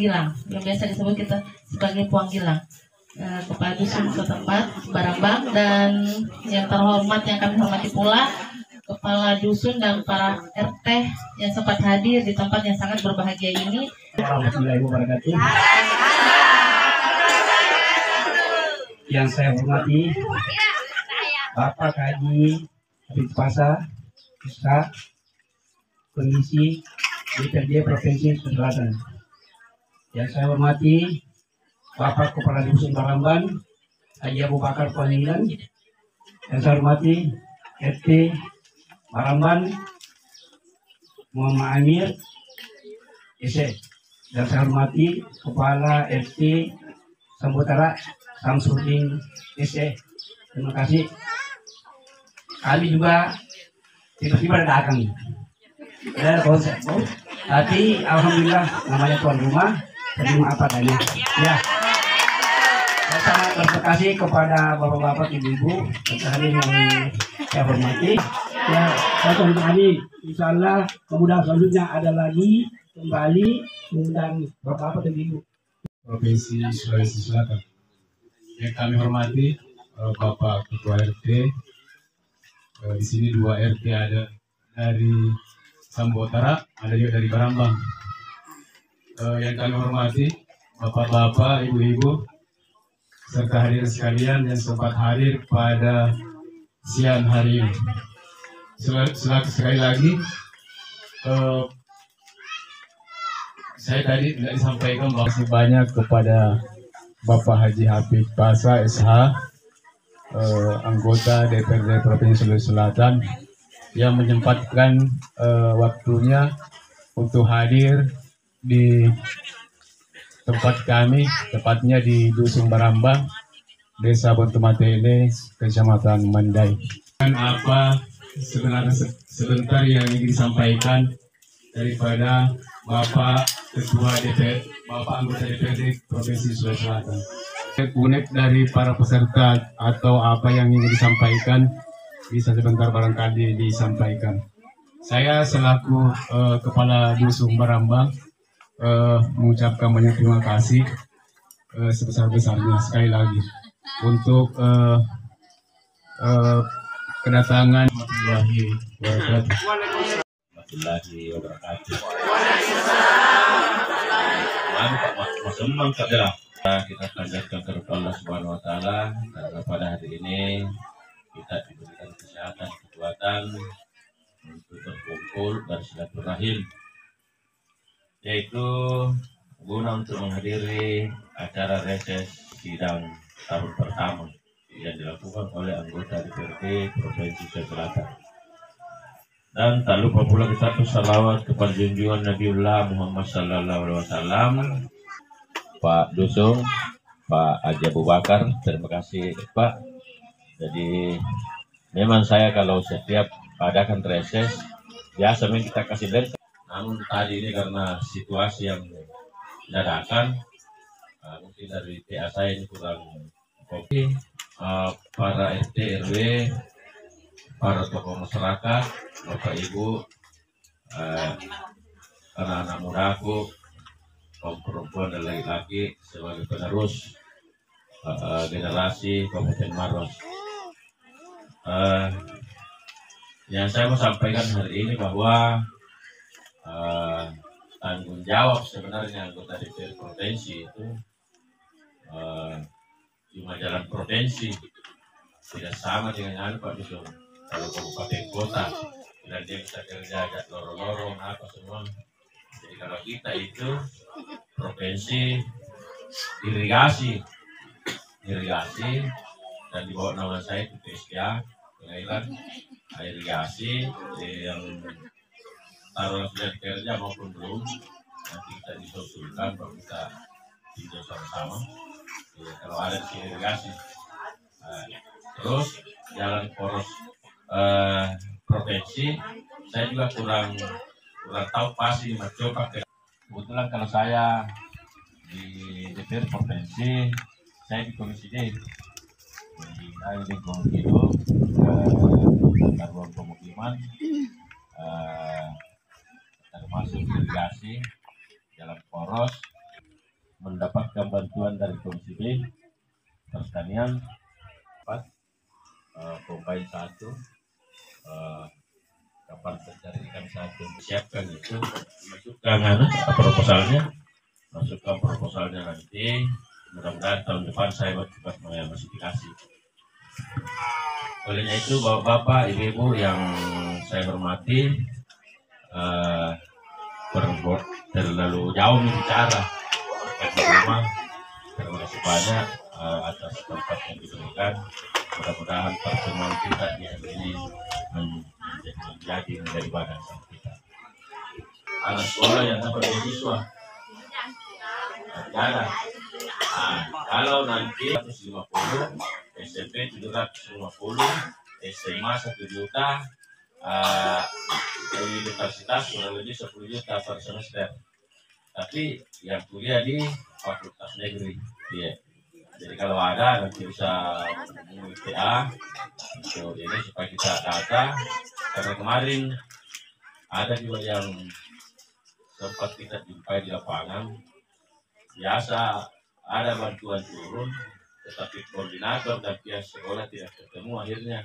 Gilang, yang biasa disebut kita sebagai Puang Gilang, kepada dusun setempat Barambang, dan yang terhormat yang kami hormati pula kepala dusun dan para RT yang sempat hadir di tempat yang sangat berbahagia ini. Warahmatullahi wabarakatuh. Yang saya hormati Bapak Haji Habib Pasa, Ustaz, Komisi DPRD Provinsi Sulawesi Selatan. Yang saya hormati Bapak Kepala Dusun Baramban, Haji Abu Bakar Panggilan. Yang saya hormati RT Baramban, Muhammad Amir Ese. Dan saya hormati Kepala RT Sambutara Samsudin Ese. Terima kasih. Kami juga tiba-tiba datang. Tapi alhamdulillah namanya tuan rumah, terima apa adanya. Ya. Saya sangat berterima kasih kepada bapak-bapak, ibu-ibu, sekalian yang saya hormati. Ya, saya kembali. Insya Allah kemudian selanjutnya ada lagi kembali mengundang bapak-bapak dan ibu. Provinsi Sulawesi Selatan. Yang kami hormati Bapak Ketua RT. Di sini 2 RT ada dari Sambotara, ada juga dari Barambang. Yang kami hormati bapak-bapak, ibu-ibu, serta hadirin sekalian yang sempat hadir pada siang hari ini. Sekali lagi, saya tadi tidak disampaikan bahwa banyak kepada Bapak Haji Habib Pasa SH, anggota DPRD Provinsi Sulawesi Selatan, yang menyempatkan waktunya untuk hadir di tempat kami, tepatnya di Dusun Barambang, Desa Bontomatene, Kecamatan Mandai. Dan apa sebenarnya sebentar yang ingin disampaikan daripada Bapak Ketua DPR, Bapak anggota DPRD Provinsi Sulawesi Selatan. Unek dari para peserta atau apa yang ingin disampaikan bisa sebentar barangkali disampaikan. Saya selaku Kepala Dusun Barambang mengucapkan banyak terima kasih sebesar-besarnya sekali lagi untuk kedatangan warahmatullahi wabarakatuh. Kita panjatkan kepada Allah Subhanahu wa taala karena pada hari ini kita diberikan kesehatan, kekuatan untuk berkumpul bersilaturahim, yaitu guna untuk menghadiri acara reses sidang tahun pertama yang dilakukan oleh anggota DPRD Provinsi Sulawesi Selatan. Dan tak lupa pula kita bersalawat kepada junjungan Nabiullah Muhammad sallallahu alaihi wasallam. Pak Dusung, Pak Haji Abu Bakar, terima kasih Pak. Jadi memang saya kalau setiap adakan reses biasa memang kita kasih lens. Namun tadi ini karena situasi yang dadakan, mungkin dari PA saya ini kurang kopi. Para RT RW, para tokoh masyarakat, Bapak Ibu, anak-anak mudaku, kaum perempuan dan laki-laki sebagai penerus generasi Kabupaten Maros. Yang saya mau sampaikan hari ini bahwa tanggung jawab sebenarnya anggota DPR provinsi itu cuma jalan provinsi, tidak sama dengan Pak Dusung. Kalau kabupaten kota, dan dia bisa kerja agak lorong-lorong apa semua. Jadi kalau kita itu provinsi irigasi dan di bawah nama saya itu PSK, pengairan irigasi yang taruh sudah kerja maupun belum, nanti kita disusulkan baru kita tinjau sama-sama. Ya, kalau ada di irigasi, terus jalan poros provinsi, saya juga kurang tahu pasti mencoba. Kebetulan kalau saya di DPR provinsi, saya di Komisi D, jadi saya di Komisi D, tata ruang pemukiman, termasuk irigasi, jalan poros, mendapatkan bantuan dari Komisi B Pertanian, pemain satu, kapal pencari ikan satu, siapkan itu, masukkan proposalnya nanti. Mudah-mudahan tahun depan saya cepat menginvestigasi. Olehnya itu bapak-bapak, ibu-ibu yang saya hormati, terlalu jauh bicara rumah. Terima kasih banyak atas tempat yang diberikan. Mudah-mudahan pertemuan kita di hari ini menjadi bangsa kita. Anak sekolah yang dapat beasiswa ada. Kalau nanti 150, SMP 750, SMA 1 juta, universitas kurang lebih 10 juta per semester. Tapi yang kuliah di fakultas negeri, ya. Jadi kalau ada nanti bisa menghubungi PA untuk ini supaya kita data. Karena kemarin ada juga yang sempat kita jumpai di lapangan. Biasa ada bantuan turun, tetapi koordinator dan pihak sekolah tidak ketemu, akhirnya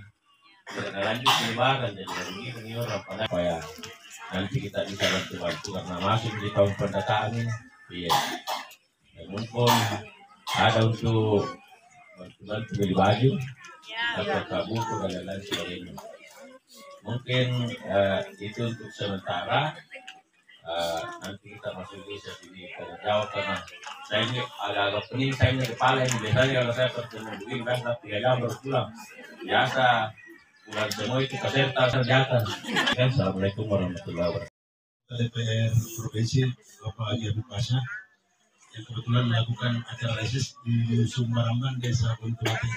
tidak lanjut penyebaran. Jadi begini orang pada supaya nanti kita bisa bantu karena masuk di tahun pendataan ini. Iya, mumpung ada untuk bantu beli baju atau buku dan lain sebagainya. Mungkin itu untuk sementara. Nanti kita masuk di sini jauh karena saya ini agak pening, saya ini kepala ini biasanya kalau saya bertemu begini kan 3 jam baru pulang. Biasa pulang semua itu peserta kerjaan. Assalamualaikum warahmatullahi wabarakatuh. DPR Provinsi Bapak Haji Habib Pasha yang kebetulan melakukan acara reses di Sumbaramban, Desa Buntuati.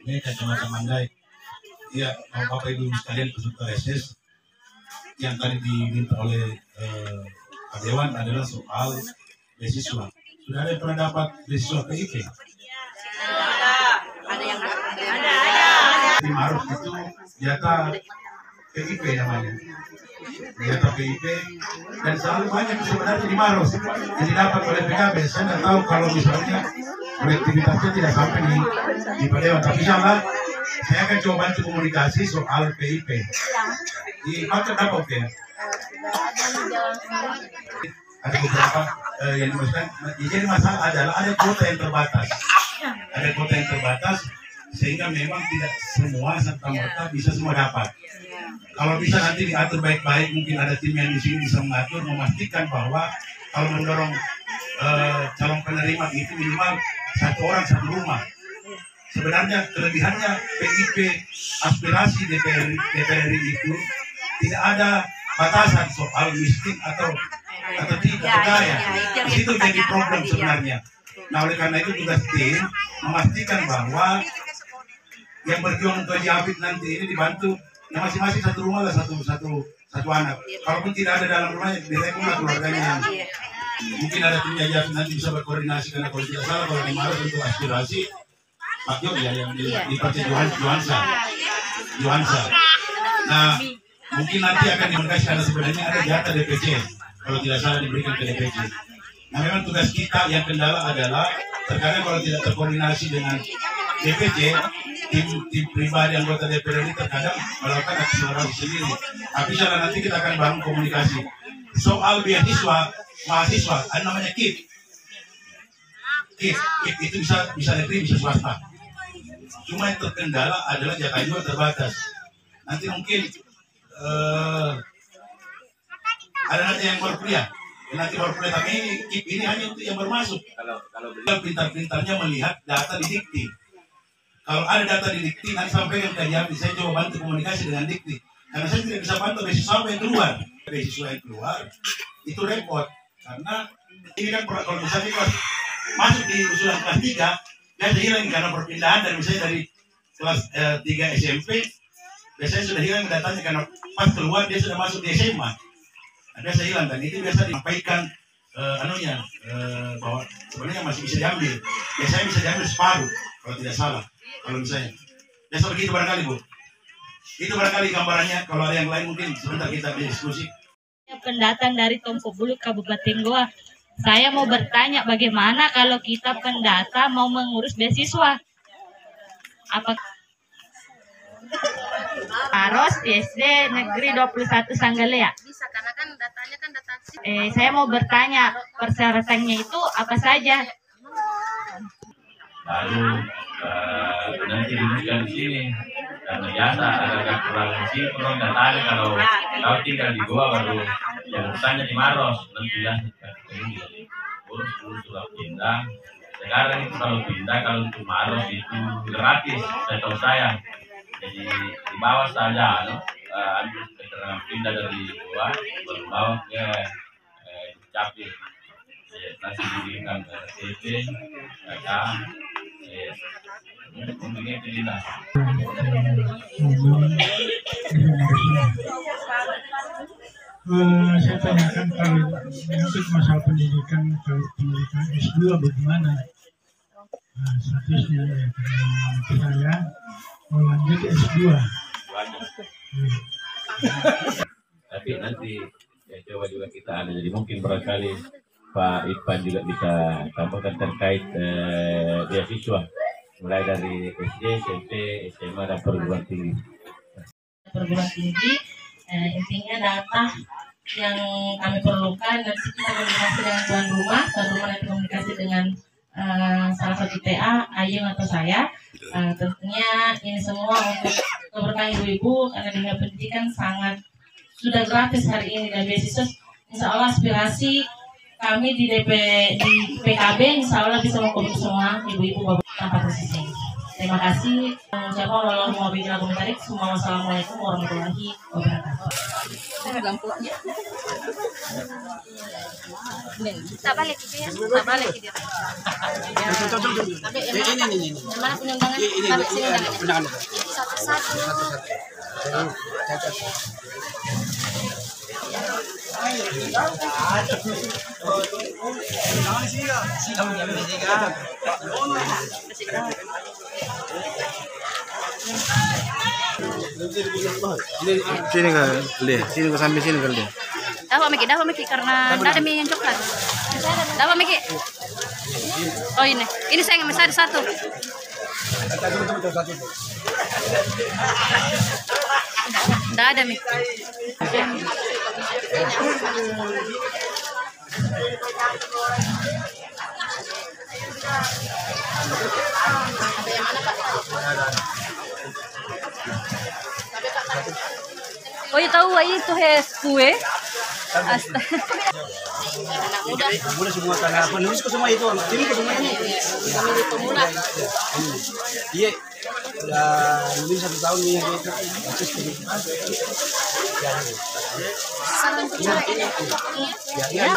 Ini Kecamatan Mandai. Ya, Bapak Ibu sekalian peserta reses yang tadi diminta oleh Pak Dewan adalah soal beasiswa. Sudah ada yang pernah dapat beasiswa PIP? Ada yang ada. Di Maros itu jatah PIP namanya. Jatah PIP dan selalu banyak sebenarnya di Maros yang didapat oleh PKB. Saya tidak tahu kalau misalnya kolektivitasnya tidak sampai di Pak Dewan. Tapi insyaallah saya akan coba bantu komunikasi soal PIP. Di Paket apa oke? Ada beberapa yang dimaksudkan. Jadi masalah adalah ada kuota yang terbatas. Ada kuota yang terbatas sehingga memang tidak semua serta-merta bisa semua dapat. Kalau bisa nanti diatur baik-baik, mungkin ada tim yang di sini bisa mengatur, memastikan bahwa kalau mendorong calon penerima itu minimal 1 orang 1 rumah. Sebenarnya kelebihannya PIP aspirasi DPR RI itu tidak ada batasan soal miskin atau tidak kaya. Di situ jadi problem sebenarnya. Nah, oleh karena itu tugas tim memastikan bahwa yang berjuang untuk Haji Habib nanti ini dibantu yang masing-masing 1 rumah lah satu anak. Kalaupun tidak ada dalam rumahnya, direkomlah keluarganya. Mungkin ada tim Haji Habib nanti bisa berkoordinasi karena kalau tidak salah kalau di Maros untuk aspirasi Pak Jok ya yang di Partai Johansa. Nah, mungkin nanti akan dikomunikasi karena sebenarnya ada jatah DPC kalau tidak salah diberikan ke DPC. Nah, memang tugas kita yang kendala adalah terkadang kalau tidak terkoordinasi dengan DPC, tim pribadi anggota DPR ini terkadang melakukan akselerasi sendiri. Tapi insyaallah nanti kita akan bangun komunikasi soal beasiswa mahasiswa. Ada namanya KIP. KIP itu bisa negeri bisa swasta. Cuma yang terkendala adalah jatah juga terbatas. Nanti mungkin ada nanti yang baru kuliah. Nanti baru kuliah, tapi KIP ini hanya untuk yang baru masuk. Kalau pintar-pintarnya melihat data di Dikti. Kalau ada data di Dikti, nanti sampaikan ke dia, saya coba bantu komunikasi dengan Dikti. Karena saya tidak bisa bantu beasiswa yang keluar. Beasiswa yang keluar, itu repot. Karena ini kan kalau misalnya masuk di usulan kelas 3, dia hilang karena perpindahan dari misalnya dari kelas 3 SMP, biasanya sudah hilang datanya karena pas keluar dia sudah masuk di SMA. Nah, biasa hilang dan itu biasa disampaikan bahwa sebenarnya masih bisa diambil. Biasanya bisa diambil separuh kalau tidak salah. Kalau misalnya biasa begitu barangkali Bu. Itu barangkali gambarannya. Kalau ada yang lain mungkin sebentar kita diskusi. Pendatang dari Tompo Bulu Kabupaten Goa. Saya mau bertanya bagaimana kalau kita pendata mau mengurus beasiswa? Apa harus di SD Negeri 21 Sanggalea? Bisa karena kan datanya kan data Saya mau bertanya persyaratannya itu apa saja? Lalu nanti dirumuskan di sini karena biasa agak kurang sinkron datanya kalau tinggal di Goa baru yang urusannya di Maros nanti ya urus dulu surat pindah. Sekarang itu kalau pindah kalau untuk Maros itu gratis setahu saya. Jadi di bawah saja ambil keterangan pindah dari Goa baru bawa ke Capil. Nanti diberikan CP, kakak, untungnya pindah. Saya tanyakan kalau untuk masalah pendidikan, kalau pendidikan S2 bagaimana? Statusnya ya, karena saya mau lanjut S2. Tapi nanti ya coba juga kita ada, jadi mungkin barangkali Pak Ipan juga bisa tambahkan terkait beasiswa mulai dari SD, SMP, SMA dan perguruan tinggi. Perguruan tinggi, intinya data yang kami perlukan nanti kita komunikasi dengan tuan rumah nanti komunikasi dengan salah satu TA, Ayung atau saya. Tentunya ini semua untuk keberkahan ibu-ibu karena dunia pendidikan sangat sudah gratis hari ini dan beasiswa. Insya Allah aspirasi kami di PKB insya Allah bisa mengkomunikasi semua ibu-ibu bapak tanpa tersisih. Terima kasih. Mengucapkan wassalamualaikum warahmatullahi wabarakatuh. tak balik itu ya. Tak balik itu. Ini. Mana punya undangan? Balik sini undangannya. Satu-satu. Sini kali, sini ke sampai sini kali. Dapat Miki karena tidak ada mie yang coklat. Dapat Miki. Oh ini saya nggak ada satu. Tidak ada Miki. Oh iya tahu itu kue. Astaga. Anak muda. Muda semua karena penulis ke semua itu. Sini ke semua ini. Kami di pemula. Iya. Udah nulis 1 tahun nih gitu. Ya.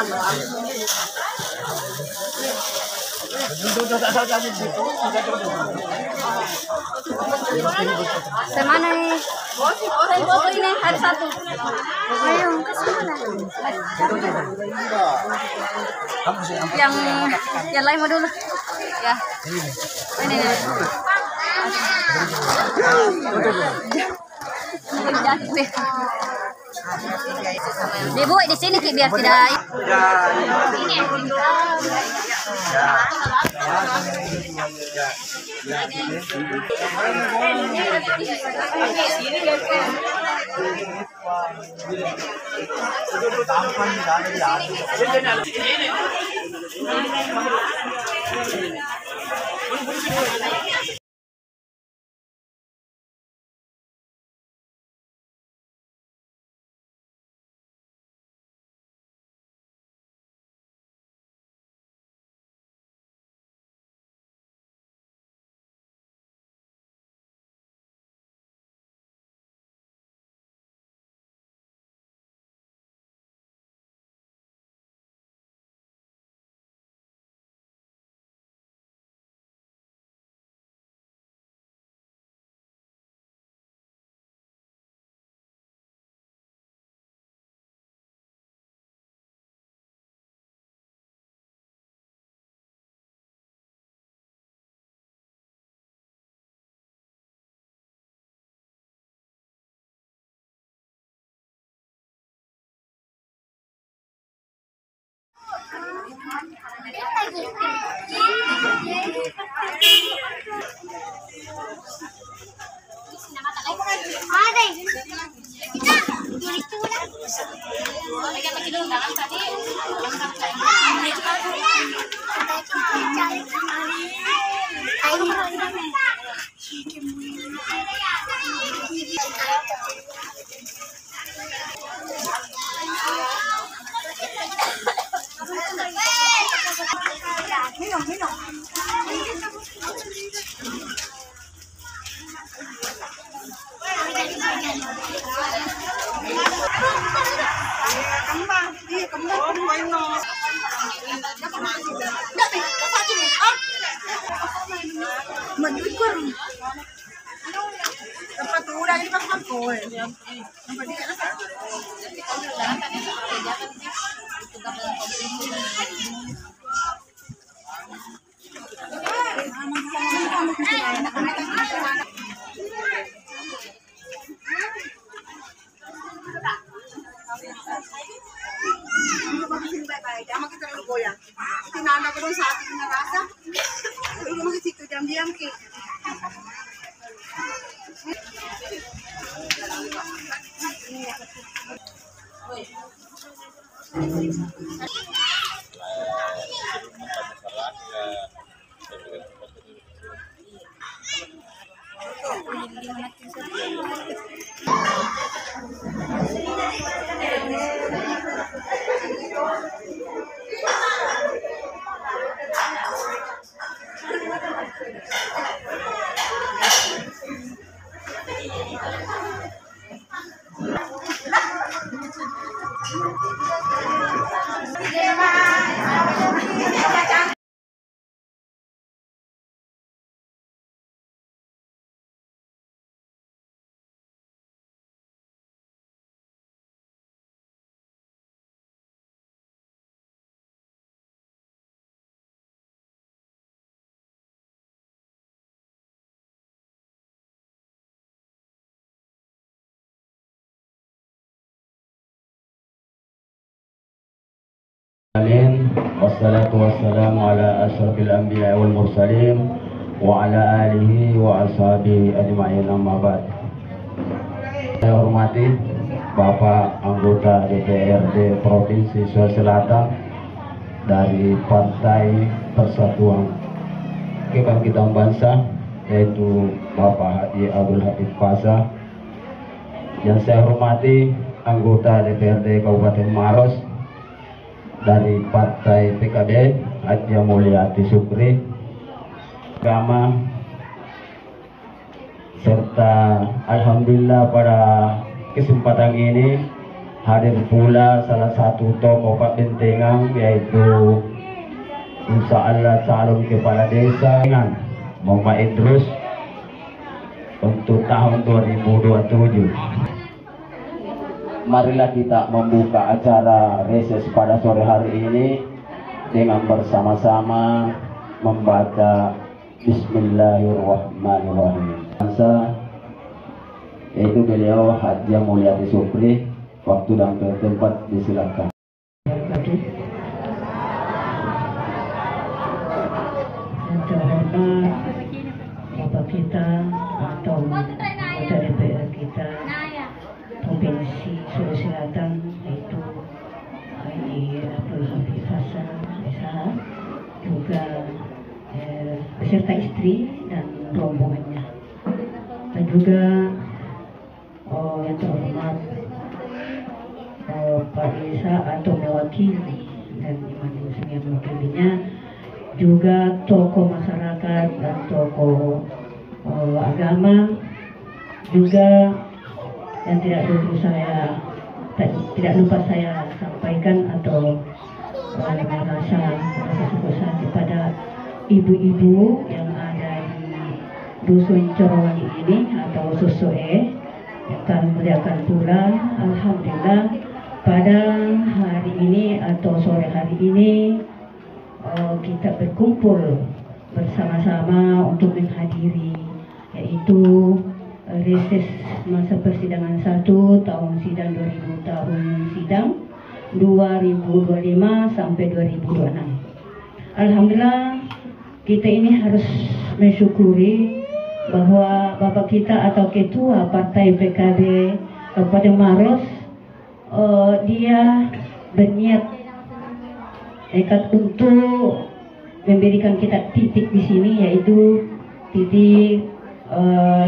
Semana nih? Foto ini hari satu. Ayo ke sana. Yang lain mau dulu. Ya. Ini. Dibuat di sini biar tidak. Ini. Wassalatu wassalamu ala asyrafil anbiya wal mursalin wa ala alihi wa ashabihi ajma'in, amma ba'd. Saya hormati Bapak anggota DPRD Provinsi Sulawesi Selatan dari Partai Persatuan Kebangkitan Bangsa, yaitu Bapak Haji Abdul Habib Fasa. Yang saya hormati anggota DPRD Kabupaten Maros dari Partai PKB, Haji Mulyati Sukri, agama, serta alhamdulillah pada kesempatan ini hadir pula salah satu tokoh Bentengan, yaitu insya Allah calon kepala desa Muhammad Idrus untuk tahun 2027. Marilah kita membuka acara reses pada sore hari ini dengan bersama-sama membaca Bismillahirrahmanirrahim. Yaitu beliau Haji Mulyati Sukri. Waktu dan tempat disilakan. Yang terhormat Bapak kita atau anggota DPR kita Provinsi Sulawesi Selatan, yaitu Haji Abdul Habib Fasa, juga beserta istri dan rombongannya, dan juga yang terhormat Pak Isa atau mewakili dan Iman Muslim yang mewakilinya, juga tokoh masyarakat dan tokoh agama, juga yang tidak lupa saya sampaikan atau merasa syukur kepada ibu-ibu yang ada di dusun Corowangi ini atau Susoe, yang kami muliakan pula. Alhamdulillah pada hari ini atau sore hari ini kita berkumpul bersama-sama untuk menghadiri yaitu reses masa persidangan 1 tahun sidang 2025 sampai 2026. Alhamdulillah kita ini harus mensyukuri bahwa Bapak kita atau Ketua Partai PKB Kabupaten Maros dia berniat nekat untuk memberikan kita titik di sini, yaitu titik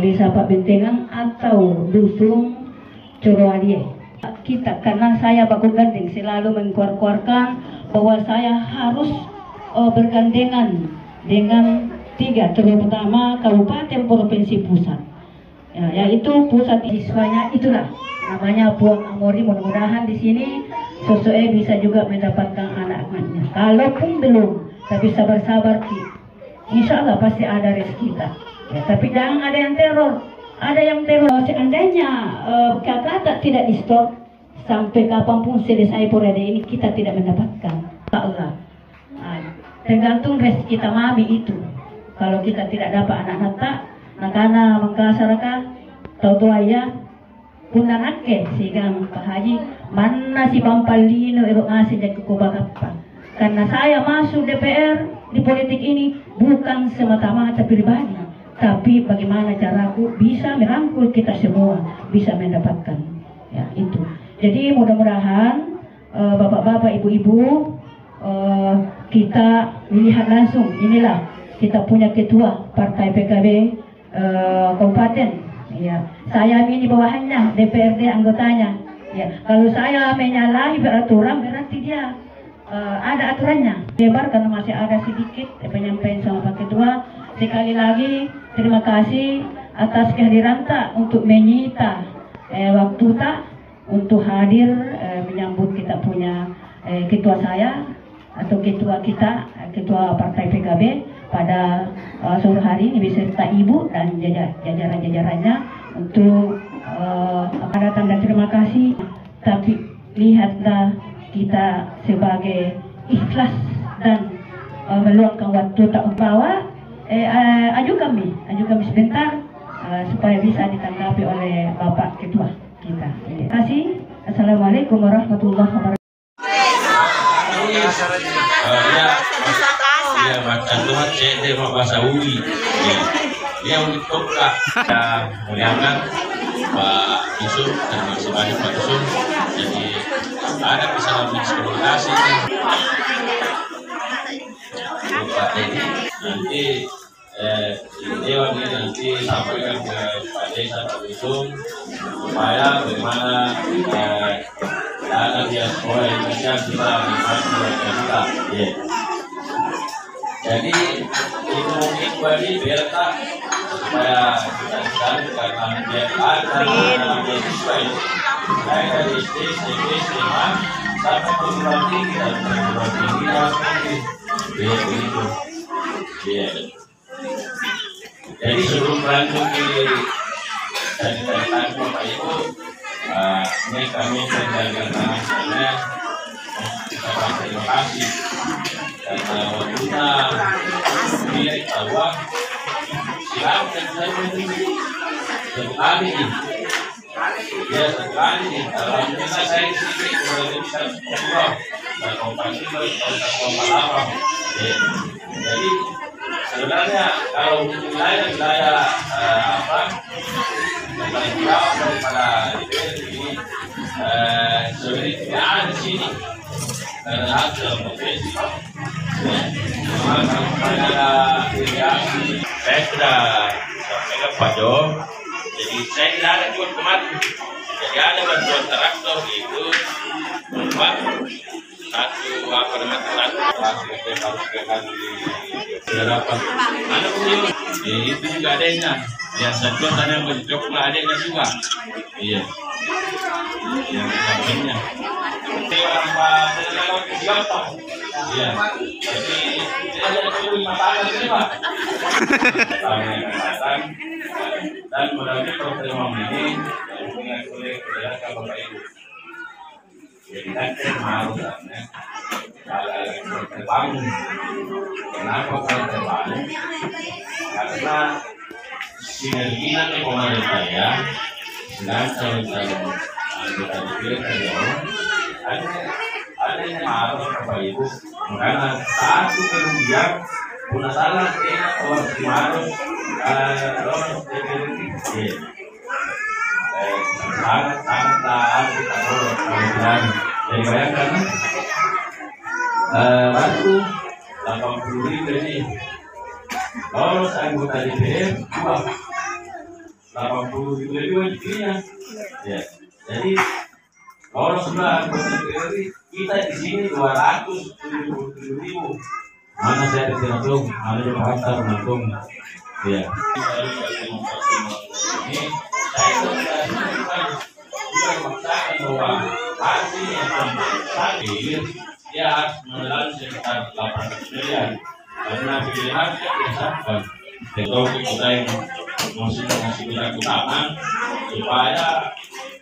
Desa Pak Bentengan atau Dusun Coroadie. Kita, karena saya Baku Gandeng selalu mengkuar-kuarkan bahwa saya harus bergandengan dengan 3 terutama kabupaten provinsi pusat, ya, yaitu pusat siswanya itulah namanya Puang Amori. Mudah-mudahan di sini sesuai bisa juga mendapatkan anak-anaknya. Kalaupun belum, tapi sabar-sabar insya Allah pasti ada rezeki kita. Ya, tapi jangan ada yang teror. Ada yang teror. Seandainya kakak tidak di stop sampai kapanpun selesai porade ini kita tidak mendapatkan. Allah. Tergantung rezeki kita mami itu. Kalau kita tidak dapat anak-anak, nakana mengkasaraka tahu ayah pundan ake sigang Pak Haji mana si pampalino ero ngasih jadi kubakapa. Karena saya masuk DPR di politik ini bukan semata-mata pribadi, tapi bagaimana caraku bisa merangkul kita semua bisa mendapatkan, ya itu. Jadi mudah-mudahan bapak-bapak, ibu-ibu, kita lihat langsung inilah kita punya ketua partai PKB kabupaten, ya. Saya ini bawahannya DPRD anggotanya, ya. Kalau saya menyalahi peraturan berarti dia ada aturannya. Lebar karena masih ada sedikit penyampaian sama Pak Ketua. Sekali lagi terima kasih atas kehadiran tak untuk menyita waktu tak untuk hadir menyambut kita punya ketua saya atau ketua kita, ketua partai PKB pada sore hari ini beserta ibu dan jajaran-jajarannya untuk datang dan terima kasih. Tapi lihatlah kita sebagai ikhlas dan meluangkan waktu tak membawa aju kami sebentar supaya bisa ditanggapi oleh Bapak Ketua kita. Terima kasih. Assalamualaikum warahmatullahi wabarakatuh. Ya, macam Tuhan saya mau bahasa Ui. Dia untuk kita muliakan Pak Yusuf dan masih banyak Pak Yusuf. Jadi ada kesalahan komunikasi. Pak Dedi nanti Dewan ini nanti sampaikan ke Pak Desa Pak Yusuf supaya bagaimana dana diaspora Indonesia bisa menikmati kita. Jadi itu mungkin bagi Berta supaya kita cari karena dia ada beasiswa ini. Saya dari SD, SMP, SMA sampai perguruan tinggi dan perguruan tinggi dan begitu. Jadi sebelum berlanjut dari Bapak Ibu, ini kami menjaga namanya kita terima kasih karena waktunya milik bahwa silakan saya berdiri sekali alhamdulillah saya di sini sudah bisa berubah dan kompasi berubah. Jadi sebenarnya kalau wilayah yang paling jauh daripada ini sebenarnya tidak ada di sini karena hasil profesi. Saya sudah sampaikan Pak Jo, jadi saya tidak ada jual kemarin. Jadi ada bantuan traktor itu, Pak. Satu harus dapat ada punya itu juga adanya yang satu ada yang berjoklah adanya juga iya yang sampingnya orang Pak siapa iya jadi ada cuma tangan sini Pak dan mudah-mudahan program ini dengan oleh Bapak Ibu. Jadi kita harus terbangun. Kenapa kalau terbangun? Karena sinergi nanti pemerintah ya, dan calon-calon anggota DPR ada adanya harus Bapak Ibu, karena satu kerugian punya salah kayaknya orang harus sangat harus kita tolong. Jadi bayangkan waktu 80.000 ini lolos anggota DPR 80.000 lebih wajibnya. Ya, jadi lolos sudah anggota DPR kita di sini 270.000. Mana saya terhitung, mana yang harta menanggung. Ya. Ini saya sudah memaksakan bahwa hasil yang terakhir dia harus menelan sekitar 800 miliar. Karena pilihan dia berdasarkan teknologi kita yang masih kita utama supaya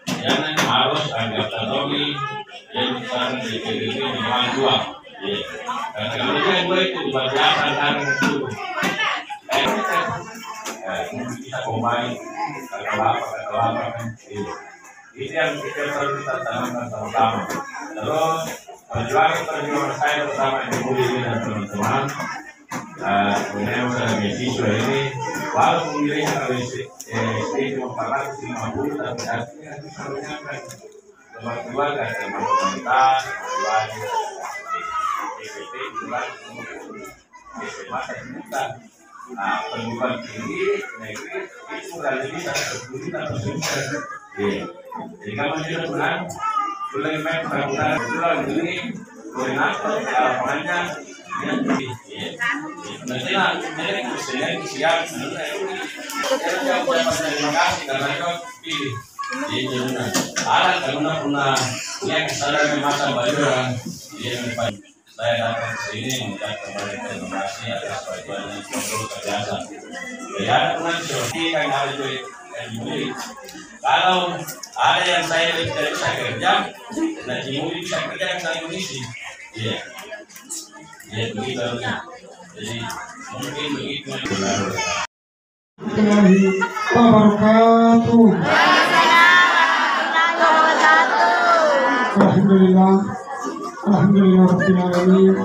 jangan harus anggap teknologi yang sekarang di PDB memang dua. Karena kalau dia dua itu dibacakan hari itu, kita combine kelapa kan. Itu yang kita perlu kita tanamkan sama-sama. Terus perjuangan saya bersama Ibu Lili dan teman-teman mengenai masalah beasiswa ini, walaupun nilainya kalau cuma 450, tapi artinya bisa menyampaikan keluarga dan pemerintah, keluarga, EPT, SMA dan kita. Nah, pendidikan tinggi, negeri itu kurang lebih 110 juta per semester. Jadi kalau tidak benar, boleh main peraturan pulang ini, boleh nakal, alamannya, nanti lah, ini kesenian siap, terima kasih karena itu pilih. Jadi alat karena pernah yang kesalahan masa bayaran, yang saya datang ke sini mengucapkan terima kasih atas bantuan yang kontrol kebiasaan. Ya, pernah seperti yang ada di kalau ada yang saya tidak bisa kerja, nah Jimuri bisa kerja yang saya mengisi. Iya, ya begitu. Jadi mungkin begitu. Wabarakatuh. Alhamdulillah. Alhamdulillah rabbil alamin.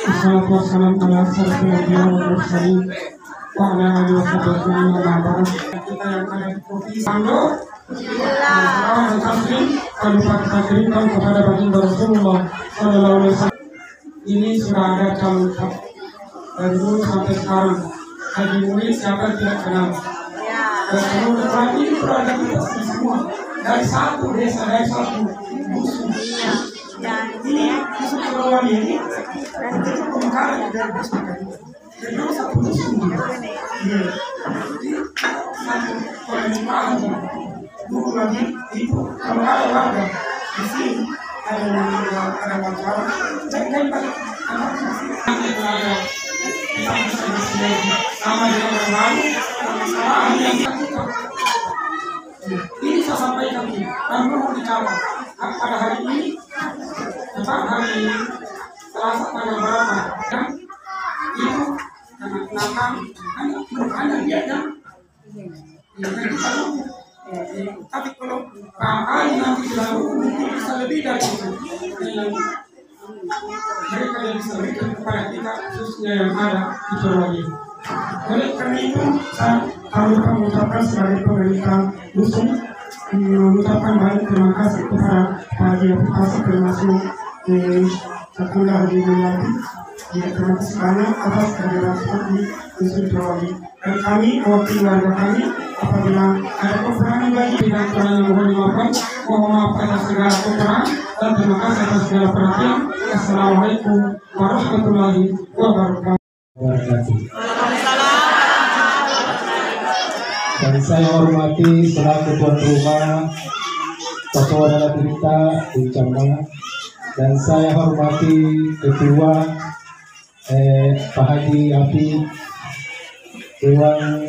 Wassalatu wassalamu ala asyrofil anbiya'i wal mursalin wa ala alihi wa sahbihi ajma'in. Kita yang ada di provinsi Sando, Kabupaten Kasihkan kepada baginda Rasulullah sallallahu alaihi wasallam. Ini sudah ada calon dari dulu sampai sekarang. Haji murid siapa tidak kenal. Dan seluruh orang ini berada di sini semua. Dari satu desa, dari satu musuh. Ini musuh keluar ini. Kemarin dari desa ini. Dan dulu satu musuh. Jadi satu penerimaan. Dulu lagi itu kalau ada warga di sini ada masalah. Dan kan pada anak ada sama dengan orang lain, sama yang kita. Ini saya sampaikan ini, dan belum dicabut. Pada hari ini, tentang hari Selasa tanggal berapa? Dan itu karena hanya dia yang kita tunggu. Tapi kalau hari nanti selalu mungkin bisa lebih dari itu. Mereka yang bisa berikan kepada kita khususnya yang ada di Purwadi. Oleh karena itu, kami mengucapkan sebagai pemerintah dusun mengucapkan banyak terima kasih kepada Pak Haji Aplikasi termasuk Sekunda Haji Mulyadi. Terima kasih banyak atas kerjasama di dusun Purwadi. Dan kami mewakili warga kami apabila ada kekurangan lagi tidak kurangnya mohon dimaafkan. Mohon maaf atas segala kekurangan dan terima kasih atas segala perhatian. Assalamualaikum warahmatullahi wabarakatuh. Dan saya hormati selaku tuan rumah Ketua Dalam Berita Ucama, dan saya hormati Ketua Pak Haji Api Dewan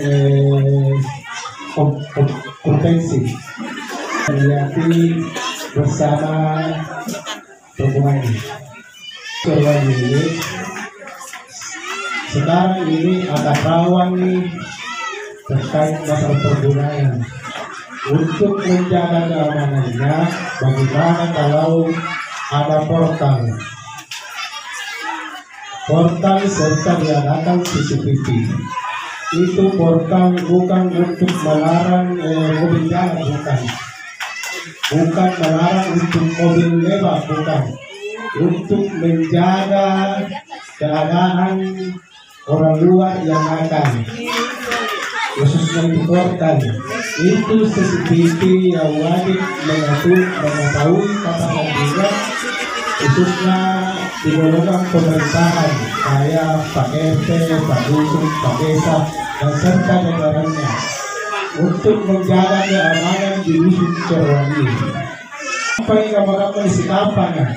Provinsi Yati bersama Purwadi. Sekarang ini ada kawan nih terkait masalah pergunaan untuk menjaga keamanannya. Bagaimana kalau ada portal. Portal serta diadakan CCTV. Itu portal bukan untuk melarang mobil jalan, bukan melarang untuk mobil lewat, bukan, untuk menjaga keadaan orang luar yang akan, khususnya itu portal. Itu CCTV yang wajib mengetahui kapan juga, khususnya di golongan pemerintahan kayak Pak RT, Pak Dusun, Pak Desa, dan serta jajarannya untuk menjaga keamanan di dusun Cerwangi. Apa yang kamu isi kapan ya?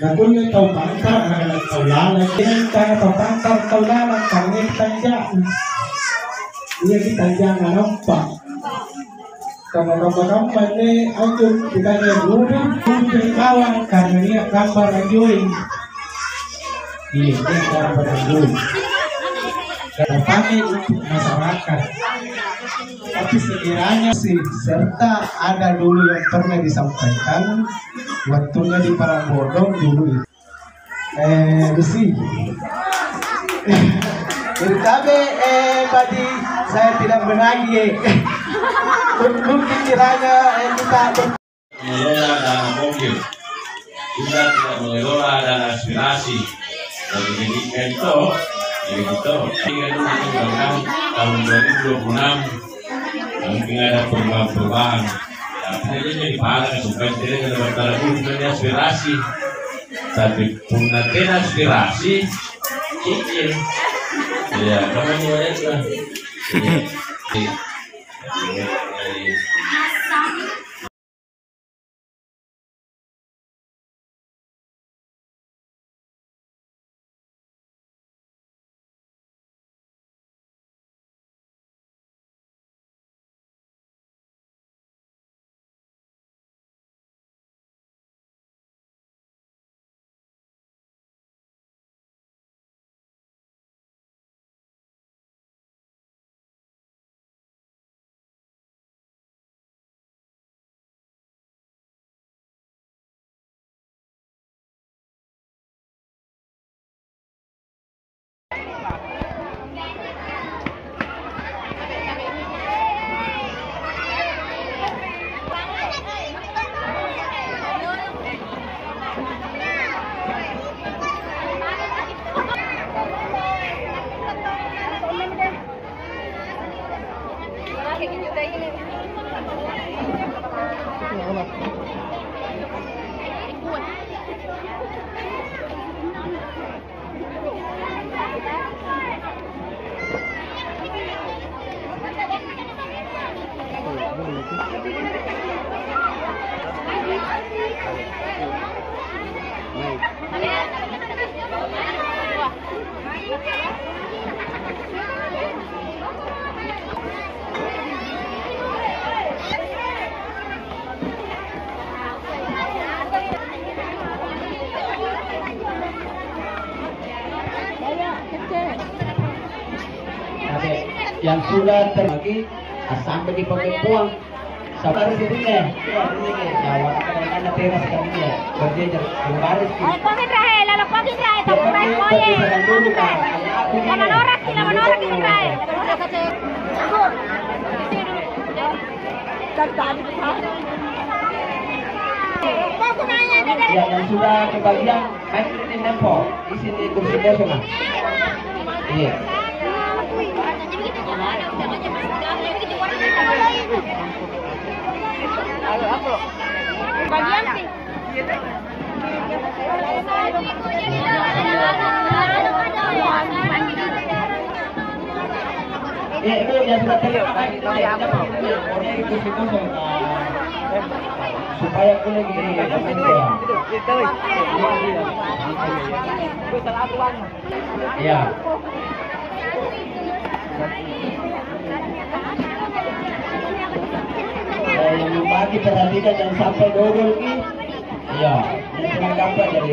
Nah, punya tahu pangkar, ada tahu lalat, yang tanya tahu pangkar, tahu lalat, karena tanjang. Iya kita jangan nampak. Kalau gambar ini aku ditanya dulu kawan karena dia gambar join. Iya, dia gambar join. Karena pakai untuk masyarakat. Tapi sekiranya sih serta ada dulu yang pernah disampaikan waktunya di Parangbodo dulu. Besi. Tapi tadi saya tidak menagih. Mungkin kiranya kita mengelola dana mobil, juga tidak mengelola dana aspirasi. Jadi itu, bahkan tahun 2026 mungkin ada perubahan-perubahan. Tapi jadi pahala supaya tidak ada masalah bukan aspirasi, tapi punya aspirasi, cicil. Ya, kamu itu. Yang sudah terbagi sampai di pembuang sabar di sini ya jawab karena teras kami ya berjejer berbaris pagi terakhir lalu pagi terakhir tahu terakhir moye nama norak kita terakhir yang sudah kebagian main di tempo di sini kursi kosong iya. Bagian sih. Ya itu yang sudah supaya boleh ya. Yang membagi perhatikan jangan sampai double ki. Iya, ini cuma gambar dari.